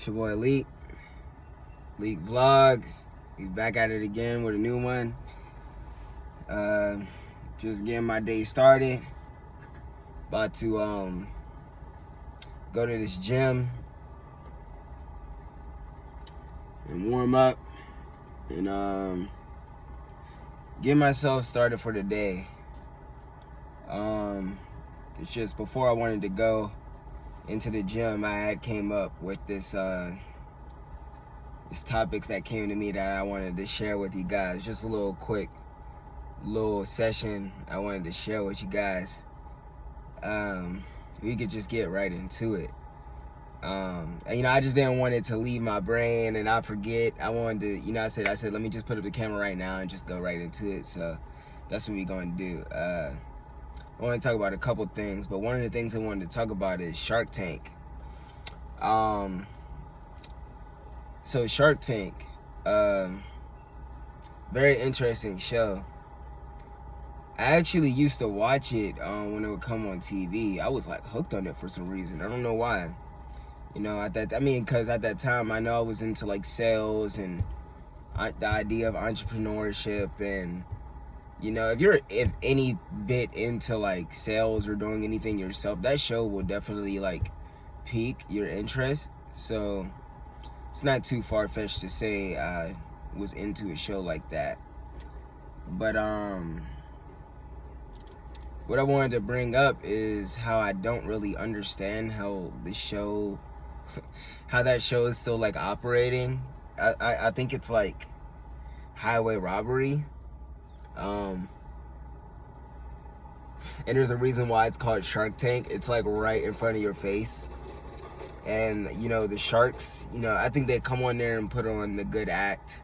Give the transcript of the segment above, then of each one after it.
It's your boy Leak Vlogs. He's back at it again with a new one. Just getting my day started. About to go to this gym and warm up and get myself started for the day. It's just before I wanted to go into the gym, I had came up with this topics that came to me that I wanted to share with you guys. Just a little quick session I wanted to share with you guys. We could just get right into it. And, I just didn't want it to leave my brain and I forget. I wanted to, I said, let me just put up the camera right now and just go right into it. So that's what we're going to do. I want to talk about a couple things, but one of the things I wanted to talk about is Shark Tank. So Shark Tank, very interesting show. I actually used to watch it when it would come on TV. I was like hooked on it for some reason. I don't know why. Because at that time I know I was into like sales and the idea of entrepreneurship, and if any bit into like sales or doing anything yourself, that show will definitely like pique your interest. So it's not too far-fetched to say I was into a show like that. But what I wanted to bring up is how I don't really understand how the show how that show is still like operating. I think it's like highway robbery. And there's a reason why it's called Shark Tank. It's like right in front of your face. And the sharks, I think they come on there and put on the good act,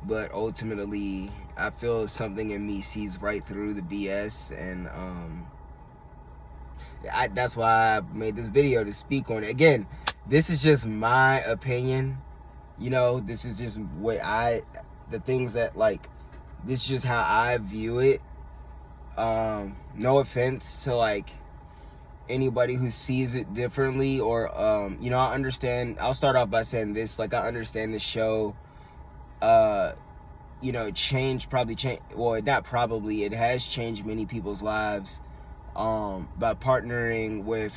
but ultimately I feel something in me sees right through the BS, and that's why I made this video to speak on it. Again, this is just my opinion. This is just the things that this is just how I view it. No offense to like anybody who sees it differently, or I understand. I'll start off by saying this, I understand the show it has changed many people's lives by partnering with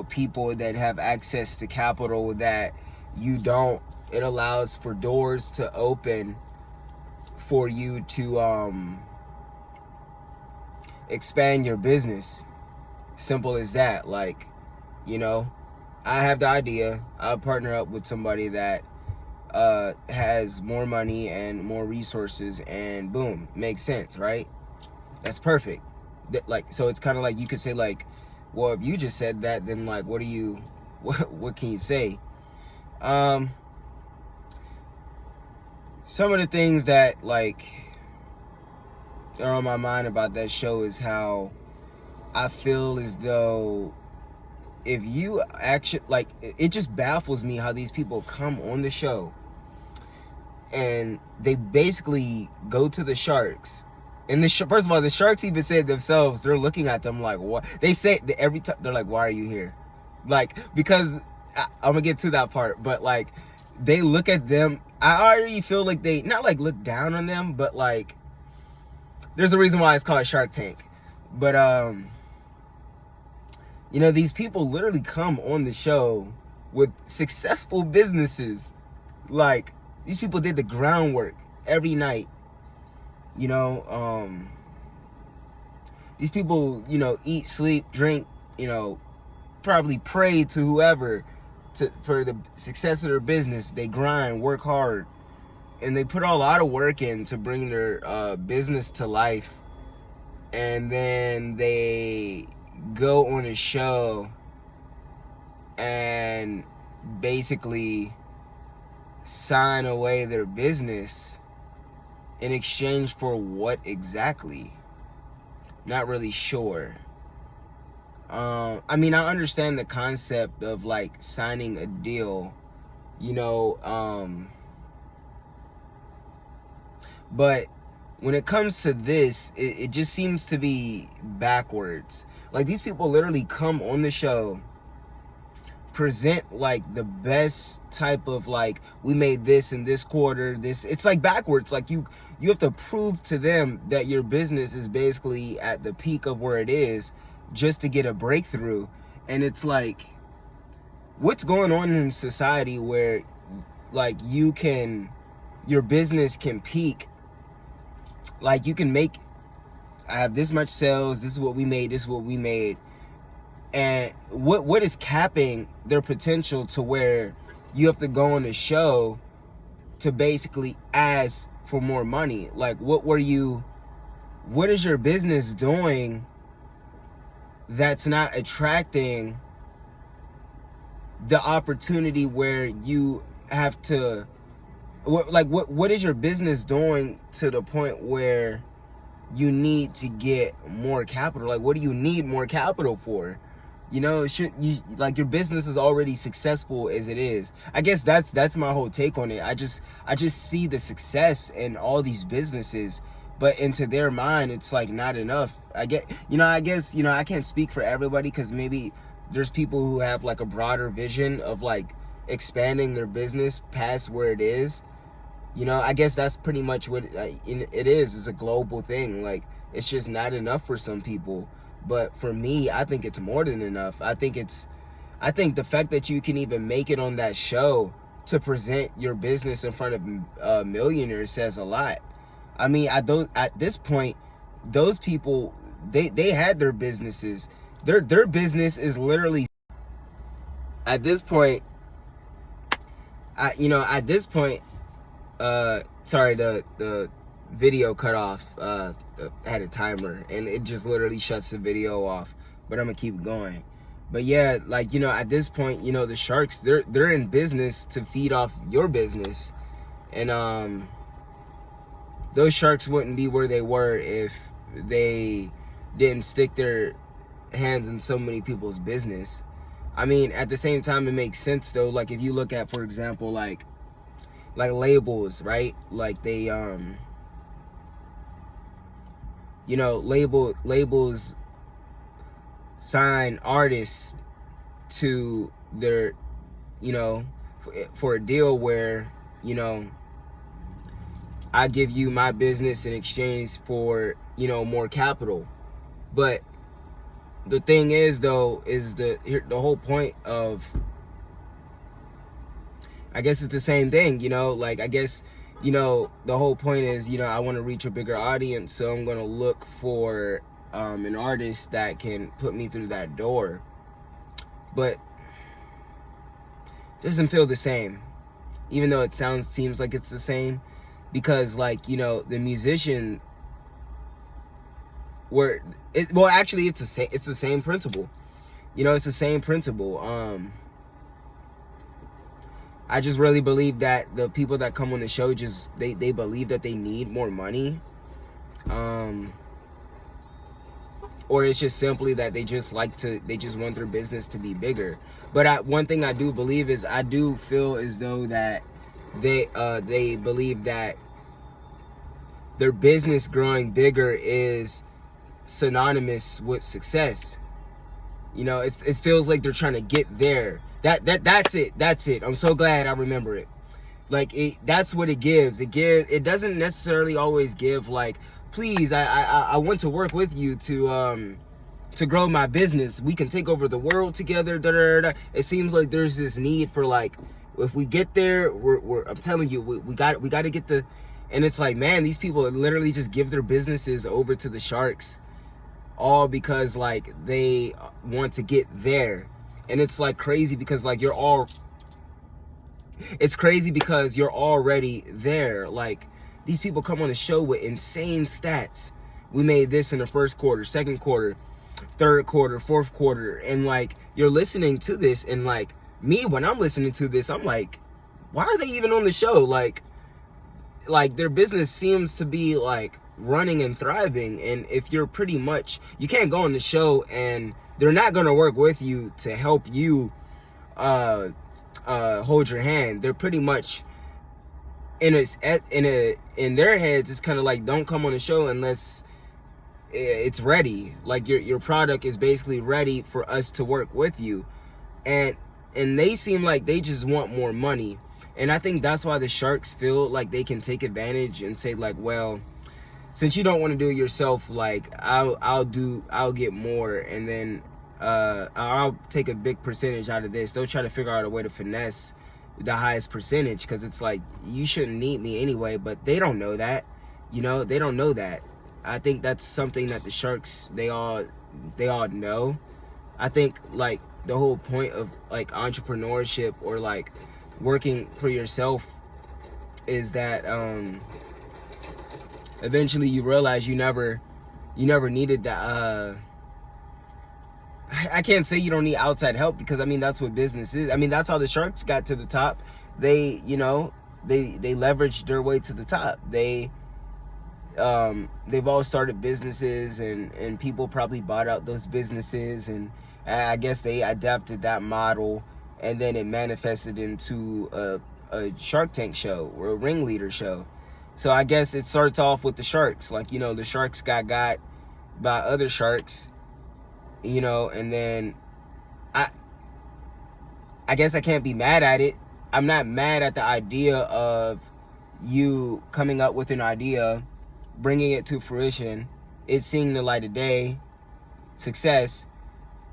people that have access to capital that you don't. It allows for doors to open for you to expand your business. Simple as that. I have the idea, I'll partner up with somebody that has more money and more resources, and boom, makes sense, right? That's perfect. So it's kind of like you could say well, if you just said that, then what can you say? Some of the things that are on my mind about that show is how I feel as though if you actually it just baffles me how these people come on the show and they basically go to the sharks. And first of all, the sharks even said themselves, they're looking at them like, what? They say every time, they're like, why are you here? Because I'm gonna get to that part, but they look at them. I already feel like they not look down on them, but there's a reason why it's called Shark Tank. But these people literally come on the show with successful businesses. These people did the groundwork every night. These people, eat, sleep, drink, probably pray to whoever for the success of their business. They grind, work hard, and they put a lot of work in to bring their business to life. And then they go on a show and basically sign away their business in exchange for what exactly? Not really sure. I understand the concept of signing a deal, but when it comes to this, it just seems to be backwards. These people literally come on the show, present like the best type of like, we made this in this quarter, this, it's like backwards. Like you have to prove to them that your business is basically at the peak of where it is just to get a breakthrough. And it's like, what's going on in society where like your business can peak, like you can make, I have this much sales, this is what we made, this is what we made. And what is capping their potential to where you have to go on a show to basically ask for more money? Like what is your business doing that's not attracting the opportunity where you have to, what is your business doing to the point where you need to get more capital? Like what do you need more capital for? You know, it should, you, like your business is already successful as it is. I guess that's my whole take on it. I just see the success in all these businesses, but into their mind, it's like not enough. I guess, I can't speak for everybody, because maybe there's people who have like a broader vision of like expanding their business past where it is. You know, I guess that's pretty much what it is. It's a global thing. Like it's just not enough for some people. But for me, I think it's more than enough. I think the fact that you can even make it on that show to present your business in front of millionaires says a lot. I mean, at this point, those people, they had their businesses. Their business is literally, at this point, sorry, the video cut off. I had a timer and it just literally shuts the video off, but I'm gonna keep going. But yeah, like, at this point, the sharks, they're in business to feed off your business. And those sharks wouldn't be where they were if they didn't stick their hands in so many people's business. I mean, at the same time, it makes sense though. Like if you look at, for example, like labels, right? Like they labels sign artists to their, for a deal where, I give you my business in exchange for, more capital. But the thing is though, is the whole point of, I guess it's the same thing, like I guess, the whole point is, I want to reach a bigger audience, so I'm going to look for an artist that can put me through that door. But it doesn't feel the same, even though it seems like it's the same, because like, the musician, actually it's the same principle. It's the same principle. I just really believe that the people that come on the show just they believe that they need more money, or it's just simply that they just want their business to be bigger. But one thing I do believe is, I do feel as though that they believe that their business growing bigger is synonymous with success. It feels like they're trying to get there. That's it. I'm so glad I remember it. Like that's what it gives. It doesn't necessarily always give like, please, I want to work with you to grow my business. We can take over the world together. Da, da, da, da. It seems like there's this need for like, if we get there, I'm telling you, we got to get the. And it's like, man, these people literally just give their businesses over to the sharks, all because like they want to get there. And it's like crazy because like it's crazy because you're already there. Like these people come on the show with insane stats. We made this in the first quarter, second quarter, third quarter, fourth quarter. And like, you're listening to this, and like me, when I'm listening to this, I'm like, why are they even on the show? Like their business seems to be like running and thriving. And if you're pretty much, you can't go on the show and they're not going to work with you to help you hold your hand. They're pretty much in their heads, it's kind of like, don't come on the show unless it's ready. Like your product is basically ready for us to work with you. And and they seem like they just want more money. And I think that's why the sharks feel like they can take advantage and say like, well, since you don't want to do it yourself, like I'll get more, and then I'll take a big percentage out of this. They'll try to figure out a way to finesse the highest percentage, because it's like, you shouldn't need me anyway. But they don't know that, they don't know that. I think that's something that the sharks, they all know. I think like the whole point of like entrepreneurship or like working for yourself is that eventually you realize you never needed that. I can't say you don't need outside help, because I mean that's what business is. I mean that's how the sharks got to the top. They they leveraged their way to the top. They've all started businesses, and people probably bought out those businesses, and I guess they adapted that model, and then it manifested into a Shark Tank show or a ringleader show. So I guess it starts off with the sharks. Like, the sharks got by other sharks, and then I guess I can't be mad at it. I'm not mad at the idea of you coming up with an idea, bringing it to fruition, it's seeing the light of day, success,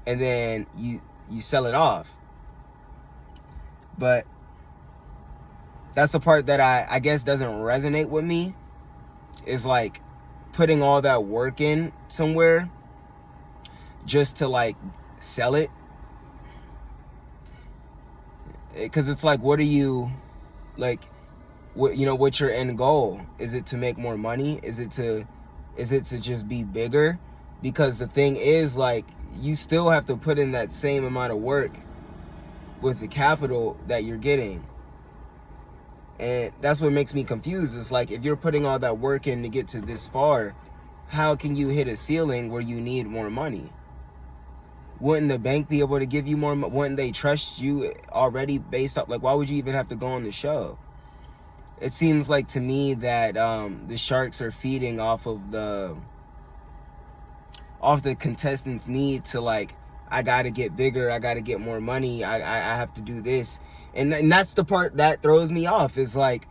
and then you sell it off. But that's the part that I guess doesn't resonate with me, is like putting all that work in somewhere just to like sell it. Because it's like, what are you like, what's your end goal? Is it to make more money? Is it to just be bigger? Because the thing is, like, you still have to put in that same amount of work with the capital that you're getting. And that's what makes me confused. It's like, if you're putting all that work in to get to this far, how can you hit a ceiling where you need more money? Wouldn't the bank be able to give you more? Wouldn't they trust you already based off, like, why would you even have to go on the show? It seems like to me that the sharks are feeding off of the contestants' need to, like, I gotta get bigger, I gotta get more money, I have to do this. And that's the part that throws me off, is like,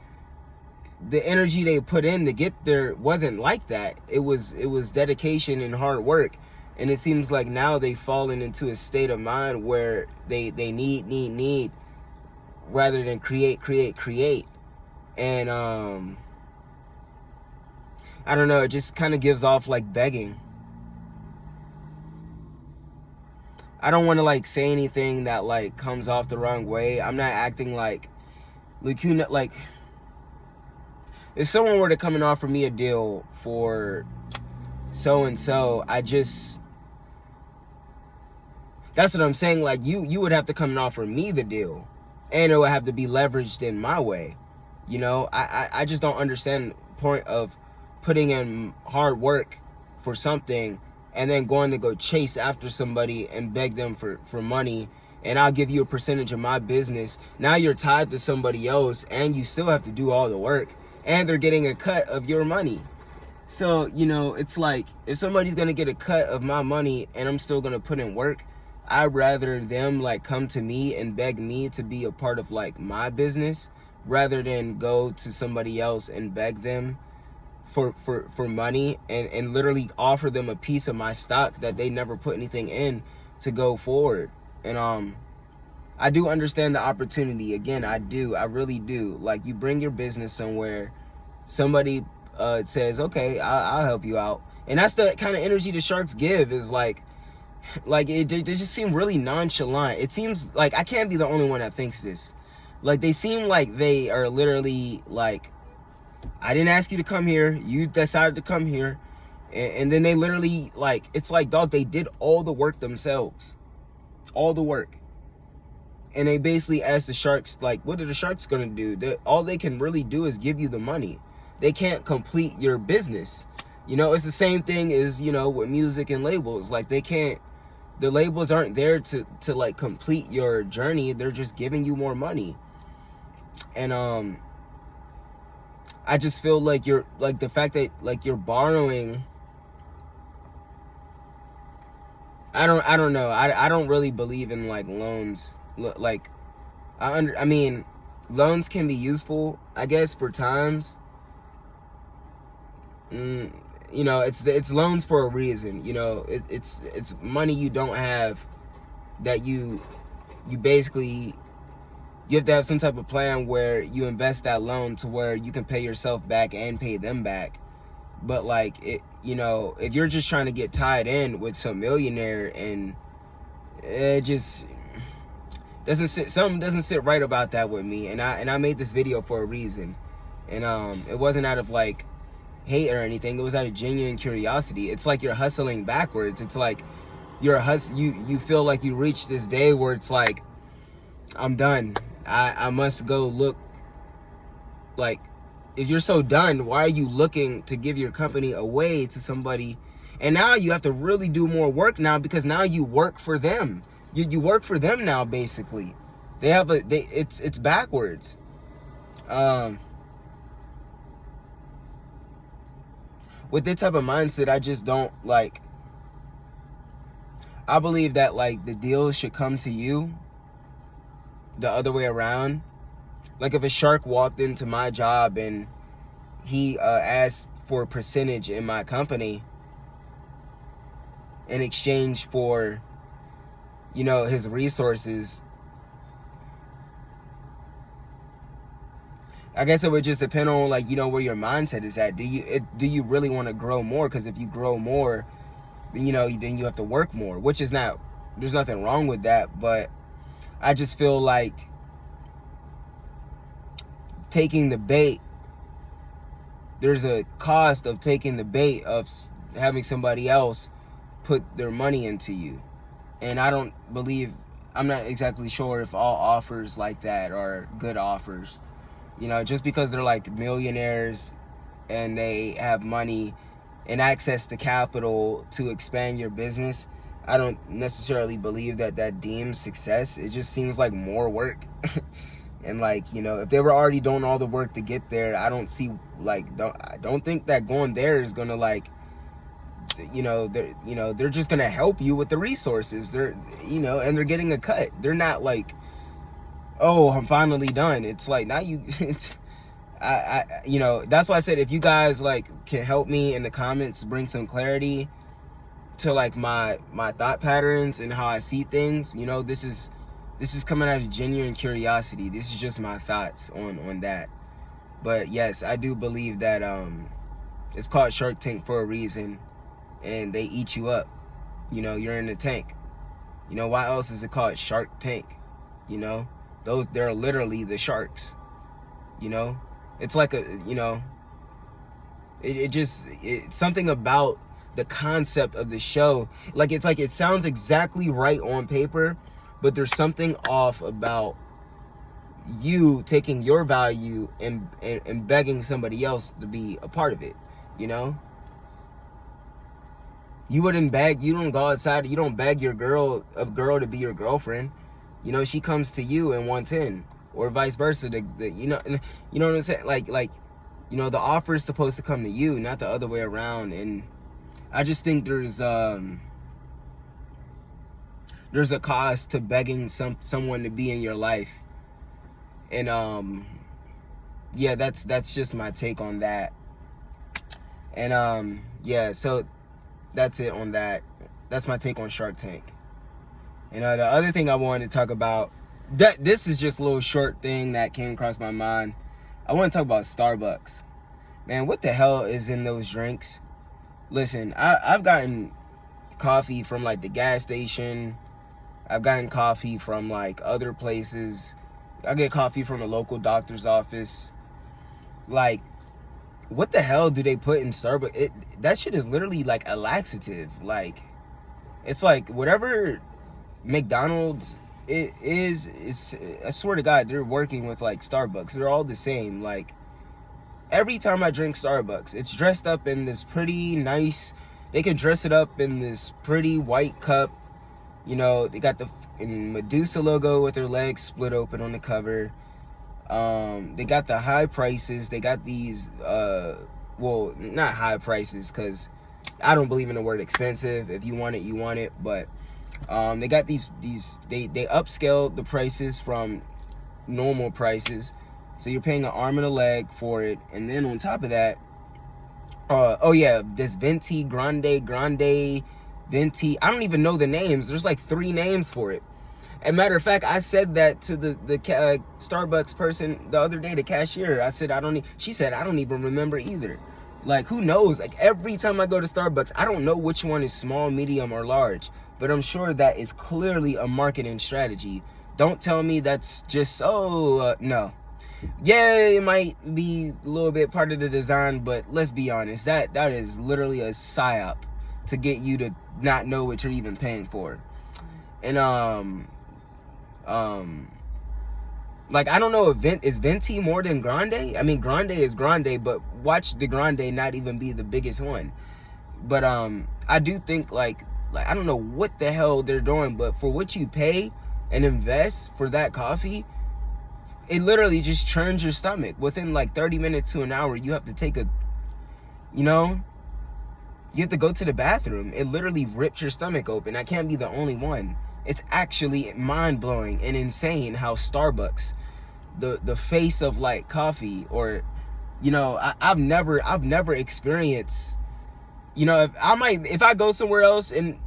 the energy they put in to get there wasn't like that. It was dedication and hard work. And it seems like now they've fallen into a state of mind where they need rather than create. And I don't know, it just kind of gives off like begging. I don't want to like say anything that like comes off the wrong way. I'm not acting like like if someone were to come and offer me a deal for so and so, that's what I'm saying. Like, you would have to come and offer me the deal, and it would have to be leveraged in my way. I just don't understand the point of putting in hard work for something and then going to go chase after somebody and beg them for money, and I'll give you a percentage of my business. Now you're tied to somebody else, and you still have to do all the work, and they're getting a cut of your money. So, it's like, if somebody's going to get a cut of my money and I'm still going to put in work, I'd rather them like come to me and beg me to be a part of like my business, rather than go to somebody else and beg them for money and literally offer them a piece of my stock that they never put anything in to go forward. And I do understand the opportunity. Again, I really do. Like, you bring your business somewhere, somebody says, okay, I'll help you out. And that's the kind of energy the sharks give, is like they just seem really nonchalant. It seems like I can't be the only one that thinks this. Like, they seem like they are literally like, I didn't ask you to come here, you decided to come here. And then they literally, like, it's like, dog, they did all the work themselves. All the work. And they basically asked the sharks, like, what are the sharks gonna do? All they can really do is give you the money. They can't complete your business. It's the same thing as, with music and labels. Like, the labels aren't there to like complete your journey. They're just giving you more money. And I just feel like you're, like, the fact that like you're borrowing, I don't know. I don't really believe in like loans. Like, I mean, loans can be useful, I guess, for times. You know, it's loans for a reason. You know, it's money you don't have, that you basically, you have to have some type of plan where you invest that loan to where you can pay yourself back and pay them back. But like, it, you know, if you're just trying to get tied in with some millionaire, and it just something doesn't sit right about that with me. And I made this video for a reason, and it wasn't out of like hate or anything. It was out of genuine curiosity. It's like you're hustling backwards. It's like you feel like you reached this day where it's like, I'm done. I must go look. Like, if you're so done, why are you looking to give your company away to somebody? And now you have to really do more work now, because now you work for them. You work for them now, basically. It's backwards. With this type of mindset, I just don't like. I believe that like the deals should come to you the other way around. Like, if a shark walked into my job and he asked for a percentage in my company in exchange for, you know, his resources, I guess it would just depend on, like, you know, where your mindset is at. Do you really want to grow more? Because if you grow more, you know, then you have to work more, which is not, there's nothing wrong with that. But I just feel like taking the bait, there's a cost of taking the bait of having somebody else put their money into you. And I don't believe, I'm not exactly sure if all offers like that are good offers. You know, just because they're like millionaires and they have money and access to capital to expand your business, I don't necessarily believe that deems success. It just seems like more work. And like, you know, if they were already doing all the work to get there, I don't see, like, I don't think that going there is gonna, like, you know, they're just gonna help you with the resources. They're, you know, and they're getting a cut. They're not like, oh, I'm finally done. It's like, now you, it's, you know, that's why I said, if you guys like can help me in the comments, bring some clarity to like my thought patterns and how I see things. You know, this is coming out of genuine curiosity. This is just my thoughts on that. But yes, I do believe that it's called Shark Tank for a reason, and they eat you up. You know, you're in the tank. You know, why else is it called Shark Tank? You know, they're literally the sharks. You know, it's like a, you know, it's something about the concept of the show. Like, it's like, it sounds exactly right on paper, but there's something off about you taking your value and begging somebody else to be a part of it. You know, you wouldn't beg, you don't go outside, you don't beg a girl to be your girlfriend. You know, she comes to you and wants in, or vice versa. You know what I'm saying? Like, you know, the offer is supposed to come to you, not the other way around. And I just think there's a cost to begging someone to be in your life. And yeah, that's just my take on that. And yeah, so that's it on that. That's my take on Shark Tank. And the other thing I wanted to talk about, this is just a little short thing that came across my mind. I want to talk about Starbucks. Man, what the hell is in those drinks? Listen, I've gotten coffee from like the gas station. I've gotten coffee from like other places. I get coffee from a local doctor's office. Like, what the hell do they put in Starbucks? That shit is literally like a laxative. Like, it's like whatever McDonald's it is, I swear to God, they're working with like Starbucks. They're all the same. Like, every time I drink Starbucks, it's dressed up in this pretty nice, they can dress it up in this pretty white cup. You know, they got the Medusa logo with their legs split open on the cover. They got the high prices. They got these, well, not high prices, because I don't believe in the word expensive. If you want it, you want it. But They got they upscaled the prices from normal prices, so you're paying an arm and a leg for it. And then on top of that, oh yeah, this Venti Grande Venti, I don't even know the names. There's like 3 names for it. And matter of fact, I said that to the Starbucks person the other day, the cashier. I said, she said, I don't even remember either. Like, who knows? Like, every time I go to Starbucks, I don't know which one is small, medium, or large. But I'm sure that is clearly a marketing strategy. Don't tell me that's just, no. Yeah, it might be a little bit part of the design, but let's be honest. That is literally a psyop to get you to not know what you're even paying for. And, like, I don't know if is Venti more than Grande? I mean, Grande is Grande, but watch the Grande not even be the biggest one. But I do think like I don't know what the hell they're doing, but for what you pay and invest for that coffee, it literally just churns your stomach. Within like 30 minutes to an hour, you have to take you have to go to the bathroom. It literally rips your stomach open. I can't be the only one. It's actually mind-blowing and insane how Starbucks, the face of like coffee, or I've never experienced, if I go somewhere else and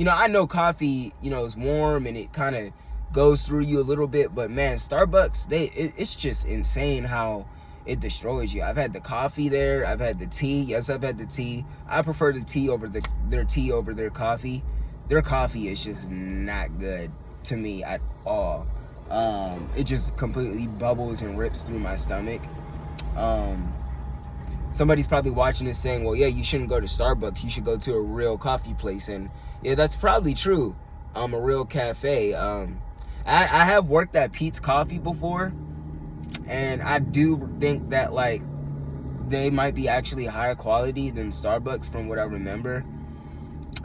I know coffee is warm and it kind of goes through you a little bit, but man, Starbucks, it's just insane how it destroys you. I've had the coffee there, I've had the tea. Yes, I've had the tea. I prefer the tea over their tea over their coffee. Their coffee is just not good to me at all. It just completely bubbles and rips through my stomach. Somebody's probably watching this saying, well, yeah, you shouldn't go to Starbucks. You should go to a real coffee place. And yeah, that's probably true. A real cafe. I have worked at Pete's Coffee before, and I do think that like they might be actually higher quality than Starbucks from what I remember.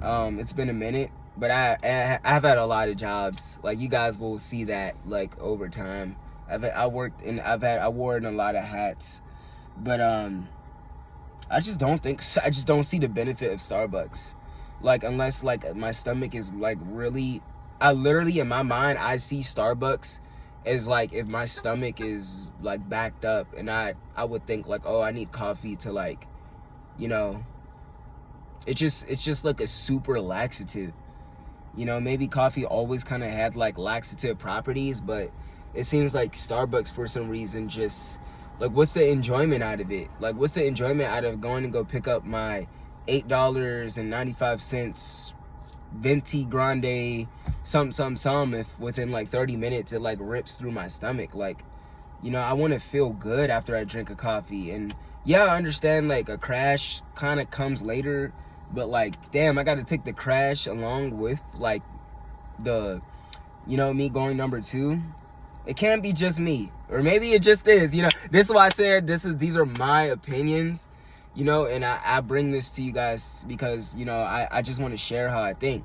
It's been a minute, but I've had a lot of jobs. Like, you guys will see that like over time. I wore in a lot of hats, but I just don't see the benefit of Starbucks. Like, unless like my stomach is like really, I literally in my mind I see Starbucks as like if my stomach is like backed up, and I would think like, oh, I need coffee to like, it's just like a super laxative. Maybe coffee always kind of had like laxative properties, but it seems like Starbucks for some reason just like, what's the enjoyment out of it? Like, what's the enjoyment out of going to go pick up my $8.95 Venti Grande some if within like 30 minutes it like rips through my stomach? Like, I want to feel good after I drink a coffee. And yeah, I understand like a crash kind of comes later, but like, damn, I got to take the crash along with like the me going number 2. It can't be just me, or maybe it just is. This is why I said these are my opinions, and I bring this to you guys because I just want to share how I think.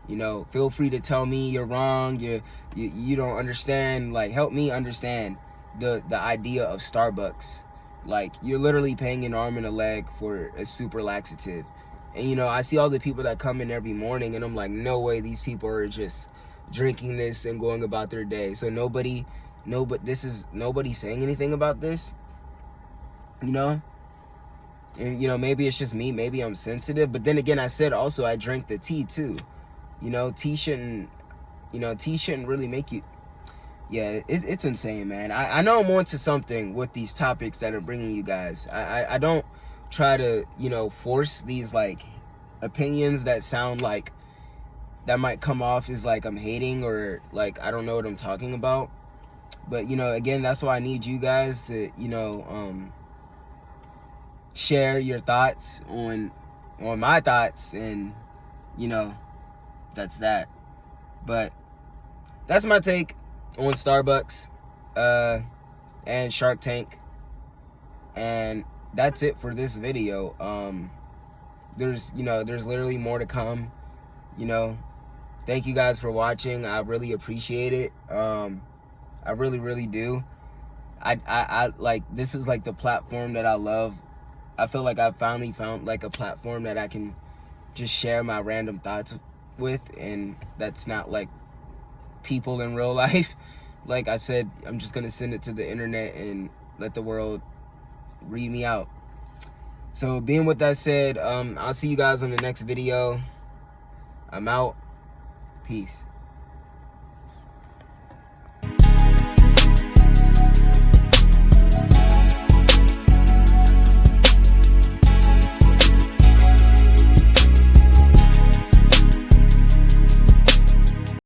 Feel free to tell me you're wrong, you don't understand. Like, help me understand the idea of Starbucks. Like, you're literally paying an arm and a leg for a super laxative. And I see all the people that come in every morning, and I'm like, no way these people are just drinking this and going about their day. So nobody's saying anything about this, and maybe it's just me, maybe I'm sensitive. But then again, I said also I drank the tea too. Tea shouldn't really make you. Yeah, it's insane, man. I know I'm onto something with these topics that I'm bringing you guys. I don't try to force these like opinions that sound like that might come off as like I'm hating or like I don't know what I'm talking about. But again, that's why I need you guys to share your thoughts on my thoughts, and that's that. But that's my take on Starbucks and Shark Tank, and that's it for this video. There's literally more to come. Thank you guys for watching. I really appreciate it. I really do. I like, this is like the platform that I love. I feel like I finally found like a platform that I can just share my random thoughts with, and that's not like people in real life. Like I said, I'm just gonna send it to the internet and let the world read me out. So being with that said, I'll see you guys on the next video. I'm out. Peace.